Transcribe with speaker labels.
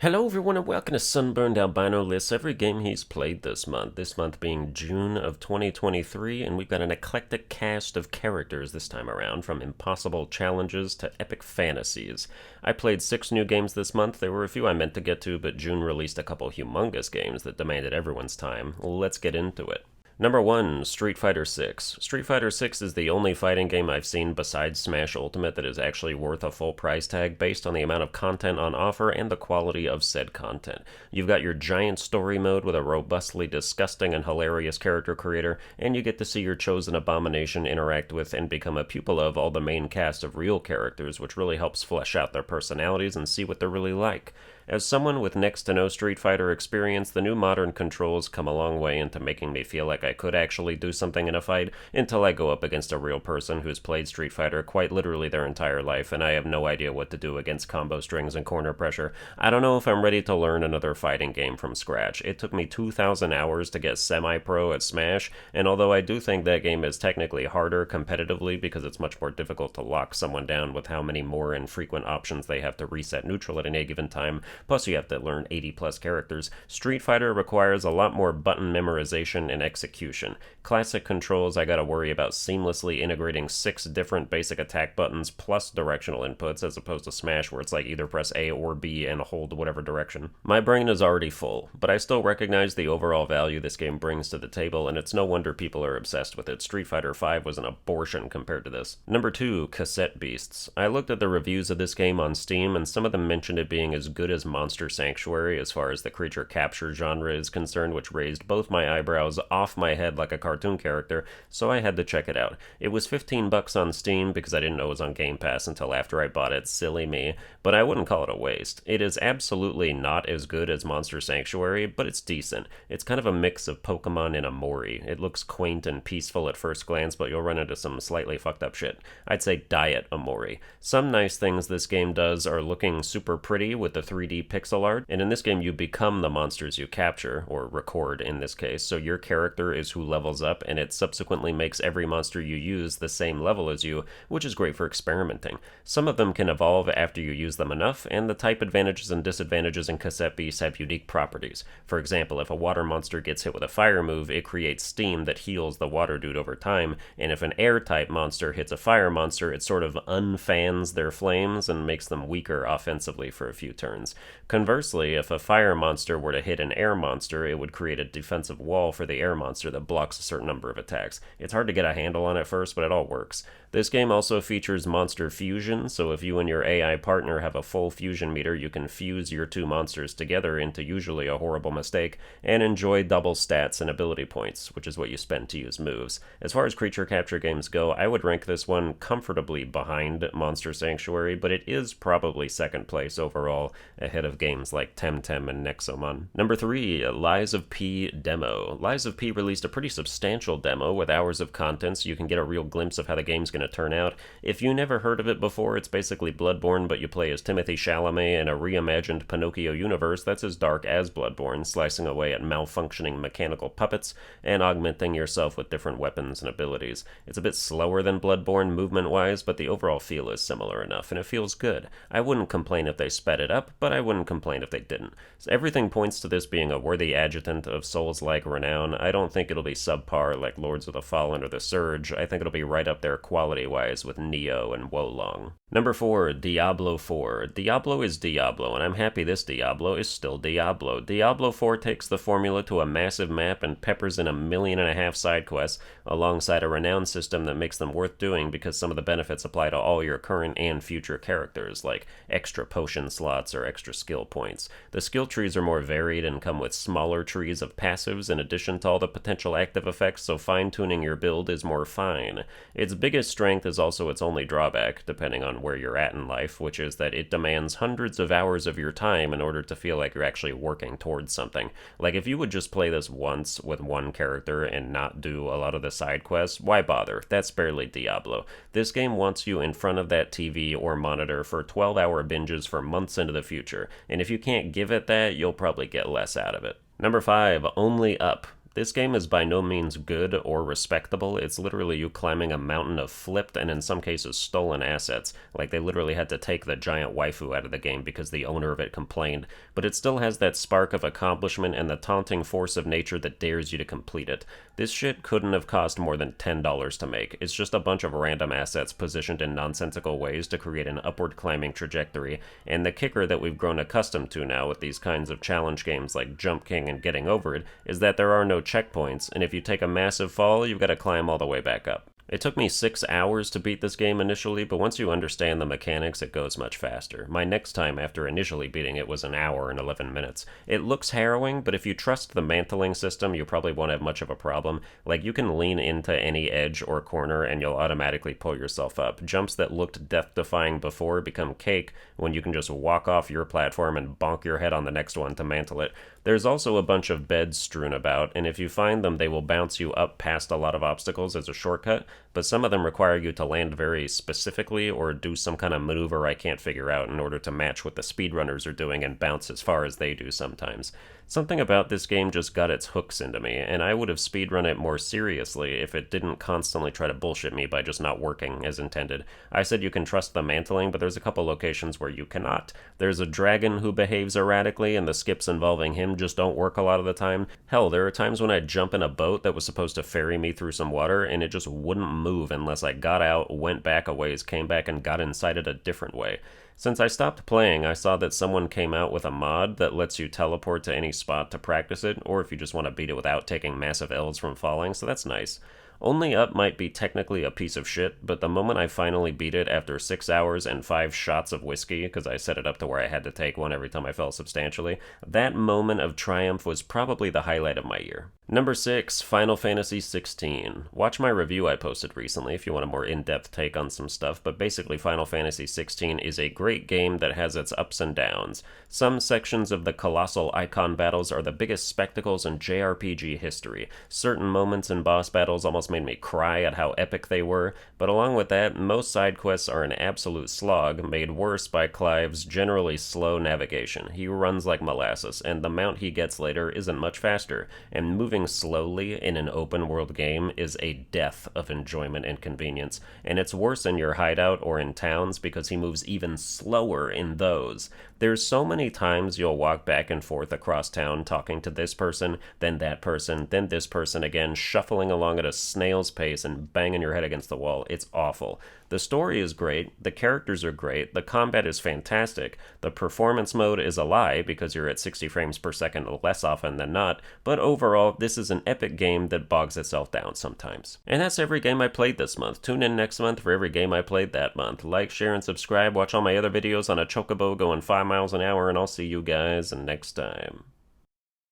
Speaker 1: Hello everyone and welcome to Sunburned. Albino lists every game he's played this month being June of 2023, and we've got an eclectic cast of characters this time around, from impossible challenges to epic fantasies. I played 6 new games this month. There were a few I meant to get to, but June released a couple humongous games that demanded everyone's time. Let's get into it. Number 1, Street Fighter 6. Street Fighter 6 is the only fighting game I've seen besides Smash Ultimate that is actually worth a full price tag based on the amount of content on offer and the quality of said content. You've got your giant story mode with a robustly disgusting and hilarious character creator, and you get to see your chosen abomination interact with and become a pupil of all the main cast of real characters, which really helps flesh out their personalities and see what they're really like. As someone with next to no Street Fighter experience, the new modern controls come a long way into making me feel like I could actually do something in a fight until I go up against a real person who's played Street Fighter quite literally their entire life, and I have no idea what to do against combo strings and corner pressure. I don't know if I'm ready to learn another fighting game from scratch. It took me 2,000 hours to get semi-pro at Smash, and although I do think that game is technically harder competitively because it's much more difficult to lock someone down with how many more infrequent options they have to reset neutral at any given time, plus you have to learn 80 plus characters, Street Fighter requires a lot more button memorization and execution. Classic controls, I gotta worry about seamlessly integrating 6 different basic attack buttons plus directional inputs, as opposed to Smash where it's like either press A or B and hold whatever direction. My brain is already full, but I still recognize the overall value this game brings to the table, and it's no wonder people are obsessed with it. Street Fighter V was an abortion compared to this. Number 2, Cassette Beasts. I looked at the reviews of this game on Steam, and some of them mentioned it being as good as Monster Sanctuary as far as the creature capture genre is concerned, which raised both my eyebrows off my head like a cartoon character, so I had to check it out. It was $15 on Steam because I didn't know it was on Game Pass until after I bought it, silly me, but I wouldn't call it a waste. It is absolutely not as good as Monster Sanctuary, but it's decent. It's kind of a mix of Pokemon and Amori. It looks quaint and peaceful at first glance, but you'll run into some slightly fucked up shit. I'd say diet Amori. Some nice things this game does are looking super pretty with the 3D pixel art, and in this game you become the monsters you capture, or record in this case, so your character is who levels up, and it subsequently makes every monster you use the same level as you, which is great for experimenting. Some of them can evolve after you use them enough, and the type advantages and disadvantages in Cassette Beasts have unique properties. For example, if a water monster gets hit with a fire move, it creates steam that heals the water dude over time, and if an air-type monster hits a fire monster, it sort of unfans their flames and makes them weaker offensively for a few turns. Conversely, if a fire monster were to hit an air monster, it would create a defensive wall for the air monster that blocks a certain number of attacks. It's hard to get a handle on at first, but it all works. This game also features monster fusion, so if you and your AI partner have a full fusion meter, you can fuse your 2 monsters together into usually a horrible mistake, and enjoy double stats and ability points, which is what you spend to use moves. As far as creature capture games go, I would rank this one comfortably behind Monster Sanctuary, but it is probably second place overall, ahead of games like Temtem and Nexomon. Number 3, Lies of P demo. Lies of P released a pretty substantial demo with hours of content, so you can get a real glimpse of how the game's going to turn out. If you never heard of it before, it's basically Bloodborne, but you play as Timothée Chalamet in a reimagined Pinocchio universe that's as dark as Bloodborne, slicing away at malfunctioning mechanical puppets and augmenting yourself with different weapons and abilities. It's a bit slower than Bloodborne movement-wise, but the overall feel is similar enough, and it feels good. I wouldn't complain if they sped it up, but I wouldn't complain if they didn't. So everything points to this being a worthy adjutant of Souls-like renown. I don't think it'll be subpar like Lords of the Fallen or The Surge. I think it'll be right up there quality-wise with Nioh and Wolong. Number 4, Diablo 4. Diablo is Diablo, and I'm happy this Diablo is still Diablo. Diablo 4 takes the formula to a massive map and peppers in 1.5 million side quests, alongside a renown system that makes them worth doing because some of the benefits apply to all your current and future characters, like extra potion slots or extra skill points. The skill trees are more varied and come with smaller trees of passives in addition to all the potential active effects, so fine-tuning your build is more fine. Its biggest strength is also its only drawback, depending on where you're at in life, which is that it demands hundreds of hours of your time in order to feel like you're actually working towards something. Like, if you would just play this once with one character and not do a lot of the side quests, why bother? That's barely Diablo. This game wants you in front of that TV or monitor for 12-hour binges for months into the future, and if you can't give it that, you'll probably get less out of it. Number 5, Only Up. This game is by no means good or respectable. It's literally you climbing a mountain of flipped and in some cases stolen assets. Like they literally had to take the giant waifu out of the game because the owner of it complained. But it still has that spark of accomplishment and the taunting force of nature that dares you to complete it. This shit couldn't have cost more than $10 to make. It's just a bunch of random assets positioned in nonsensical ways to create an upward climbing trajectory. And the kicker that we've grown accustomed to now with these kinds of challenge games like Jump King and Getting Over It is that there are no checkpoints, and if you take a massive fall, you've got to climb all the way back up. It took me 6 hours to beat this game initially, but once you understand the mechanics, it goes much faster. My next time after initially beating it was an hour and 11 minutes. It looks harrowing, but if you trust the mantling system, you probably won't have much of a problem. Like, you can lean into any edge or corner and you'll automatically pull yourself up. Jumps that looked death-defying before become cake when you can just walk off your platform and bonk your head on the next one to mantle it. There's also a bunch of beds strewn about, and if you find them, they will bounce you up past a lot of obstacles as a shortcut, but some of them require you to land very specifically or do some kind of maneuver I can't figure out in order to match what the speedrunners are doing and bounce as far as they do sometimes. Something about this game just got its hooks into me, and I would have speedrun it more seriously if it didn't constantly try to bullshit me by just not working as intended. I said you can trust the mantling, but there's a couple locations where you cannot. There's a dragon who behaves erratically, and the skips involving him just don't work a lot of the time. Hell, there are times when I'd jump in a boat that was supposed to ferry me through some water, and it just wouldn't move unless I got out, went back a ways, came back, and got inside it a different way. Since I stopped playing, I saw that someone came out with a mod that lets you teleport to any spot to practice it, or if you just want to beat it without taking massive L's from falling, so that's nice. Only Up might be technically a piece of shit, but the moment I finally beat it after 6 hours and 5 shots of whiskey, because I set it up to where I had to take one every time I fell substantially, that moment of triumph was probably the highlight of my year. Number 6, Final Fantasy XVI. Watch my review I posted recently if you want a more in-depth take on some stuff, but basically Final Fantasy XVI is a great game that has its ups and downs. Some sections of the colossal icon battles are the biggest spectacles in JRPG history. Certain moments in boss battles almost made me cry at how epic they were, but along with that, most side quests are an absolute slog, made worse by Clive's generally slow navigation. He runs like molasses, and the mount he gets later isn't much faster, and moving slowly in an open-world game is a death of enjoyment and convenience, and it's worse in your hideout or in towns because he moves even slower in those. There's so many times you'll walk back and forth across town talking to this person, then that person, then this person again, shuffling along at a snail's pace and banging your head against the wall. It's awful. The story is great, the characters are great, the combat is fantastic, the performance mode is a lie because you're at 60 frames per second less often than not, but overall, this is an epic game that bogs itself down sometimes. And that's every game I played this month. Tune in next month for every game I played that month. Like, share, and subscribe. Watch all my other videos on a chocobo going 5 miles an hour, and I'll see you guys next time.